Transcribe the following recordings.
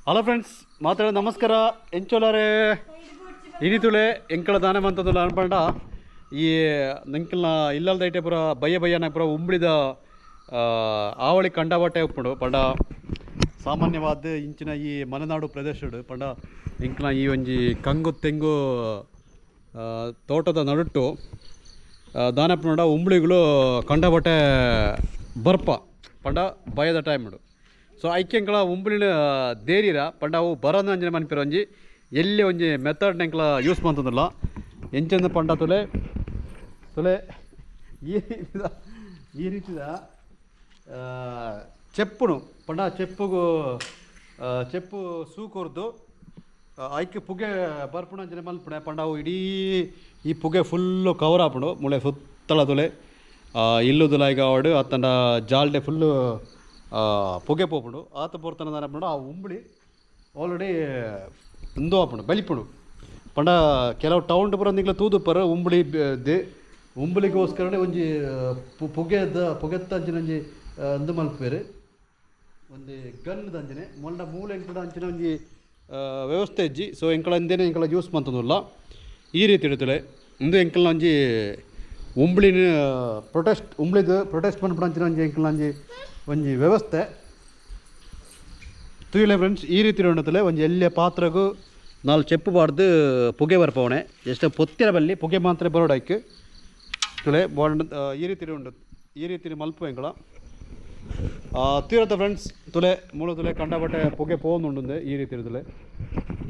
hello friends ಮಾತಾಡೋ ನಮಸ್ಕಾರ ಎಂಚೋಲಾರೆ ಇನಿತುಳೆ ಎಂಕಳ ದಾನ ಮಂತದಲ್ಲ ಅನ್ಪಂಡ ಈ ನಂಕಲ್ನ ಇಲ್ಲಲ್ದೈಟೆ ಪುರ ಬಯ್ಯ ಪುರ ಉಂಬ್ಳಿದ ಆವಳಿ ಕಂಡಬಟ್ಟೆ ಉಪ್ಪುಂಡು ಪಂಡ ಸಾಮಾನ್ಯವಾದ ಇಂಚಿನ ಈ ಮಲೆನಾಡು ಪ್ರದೇಶಡು ಪಂಡ ಎಂಕಲ್ನ ಈ ಒಂಜಿ ಕಂಗು ತೆಂಗು ತೋಟದ ನಡುಟ್ಟು ದಾನಪ್ಪನೋಡ ಉಂಬ್ಳಿಗಳು ಕಂಡಬಟ್ಟೆ ಬರ್ಪ ಪಂಡ ಭಯದ ಟೈಮ್ಡು ಸೊ ಐಕ್ಯಂಕಲ ಉಂಬ್ಳಿನ ದೇರಿರ ಪಂಡ ಅವು ಬರೋದು ಅಂಜನೆ ಮನ್ಪಿರ ಒಂಜಿ ಎಲ್ಲಿ ಒಂಜಿ ಮೆಥಡ್ ಎಂಕಲ ಯೂಸ್ ಮಾಡ್ತದಲ್ಲ ಎಂಚಂದ ಪಂಡ ತೊಲೆ ಈ ರೀತಿದ ಚೆಪ್ಪುನು ಪಂಡ ಚೆಪ್ಪು ಸೂಕೊರ್ದು ಐಕ್ಯ ಪುಗೆ ಬರ್ಪುಣ ಅಂಜನೆ ಮಲ್ಪುಣೆ ಪಂಡ ಅವು ಇಡೀ ಈ ಪುಗೆ ಫುಲ್ಲು ಕವರ್ ಆಪುಂಡು ಮುಳೆ ಸುತ್ತಲ ತೊಲೆ ಇಲ್ಲುದುಲ ಈಗ ಅವಡು ಅತ್ತಂಡ ಜಾಲ್ಡೆ ಫುಲ್ಲು ಪೊಗೆ ಪೋಪುಂಡು ಆತ ಪೋರ್ತನ ದಾನಪುಂಡು ಆ ಉಂಬ್ಳಿ ಆಲ್ರೆಡಿ ಇಂದು ಆಪುಂಡು ಬಲಿಪುಂಡು ಪಂಡ ಕೆಲವು ಟೌನ್ ಪುರ ನಿಗ್ಲ ತೂದು ಪರ ಉಂಬ್ಳಿ ದೇ ಉಂಬ್ಳಿಗೋಸ್ಕರನೇ ಒಂಜಿ ಪೊಗೆತ್ತ ಅಂಚಿನ ಒಂಜಿ ಇಂದು ಮಲ್ಪೇರು ಒಂದು ಗನ್ದ ಅಂಜನೆ ಮೊಂಡ ಮೂಲೆ ಎಂಕಡ ಅಂಚಿನ ಒಂಜಿ ವ್ಯವಸ್ಥೆ ಇಜ್ಜಿ ಸೊ ಎಂಕಳ ಇಂದೇನೆ ಎಂಕಳ ಯೂಸ್ ಮಂತದಲ್ಲ ಈ ರೀತಿ ಇಡುತ್ತಲೆ ಇಂದು ಎಂಕಲ್ನ ಒಂಜಿ ಉಂಬ್ಳಿನ ಉಂಬ್ಳಿದು ಪ್ರೊಟೆಸ್ಟ್ ಪನ್ಪುಣ ಅಂಚಿನ ಒಂಜಿ ಎಂಕಲ್ನ ಒಂಜಿ ವ್ಯವಸ್ಥೆ ತುಯಿಲೆ ಫ್ರೆಂಡ್ಸ್ ಈ ರೀತಿ ಉಂಡತಲೆ ಒಂಜಿ ಎಲ್ಲೆ ಪಾತ್ರಗೂ ನಾಲ್ ಚೆಪ್ಪು ಬಾರ್ದು ಪುಗೆ ಬರ್ಪವಣೆ ಎಷ್ಟು ಪೊತ್ತಿರ ಬಲ್ಲಿ ಪುಗೆ ಮಾತ್ರ ಬರೋಡೈಕ್ ತುಲೆ ಬಾಂಡ್ ಈ ರೀತಿ ಉಂಡು ಈ ರೀತಿ ಮಲ್ಪು ಎಂಕಳ ತೀರತ್ತ ಫ್ರೆಂಡ್ಸ್ ತುಲೆ ಮೂಲ ತುಲೆ ಕಂಡಬಟ್ಟೆ ಪುಗೆ ಪೋಂದುಂಡು ಈ ರೀತಿ ಇರುತ್ತಲೆ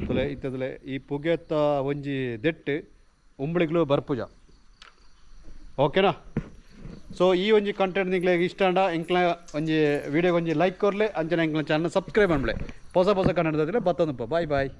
ತುಲೆ ಇತ್ತದಲೆ ಈ ಪುಗೆತ್ತ ಒಂಜಿ ದೆಟ್ಟು ಉಂಬ್ಳಿಗ್ಲು ಬರ್ಪುಜ ಓಕೆನಾ ಸೊ ಈ ಒಂಜಿ ಕಂಟೆಂಟ್ ನಿಂಗ್ಲೆ ಇಷ್ಟ ಅಂಡ ಎಂಕ್ಲ ಒಂಜಿ ವಿಡಿಯೋಗೆ ಒಂಜಿ ಲೈಕ್ ಕೊರ್ಲೆ ಅಂಚನೆ ಎಂಕ್ಲ ಚಾನಲ್ ಸಬ್ಸ್ಕ್ರೈಬ್ ಮಾಡ್ಲೆ ಹೊಸ ಕನ್ನಡದಲ್ಲಿ ಬತ್ತೊಂದಪ್ಪ ಬಾಯ್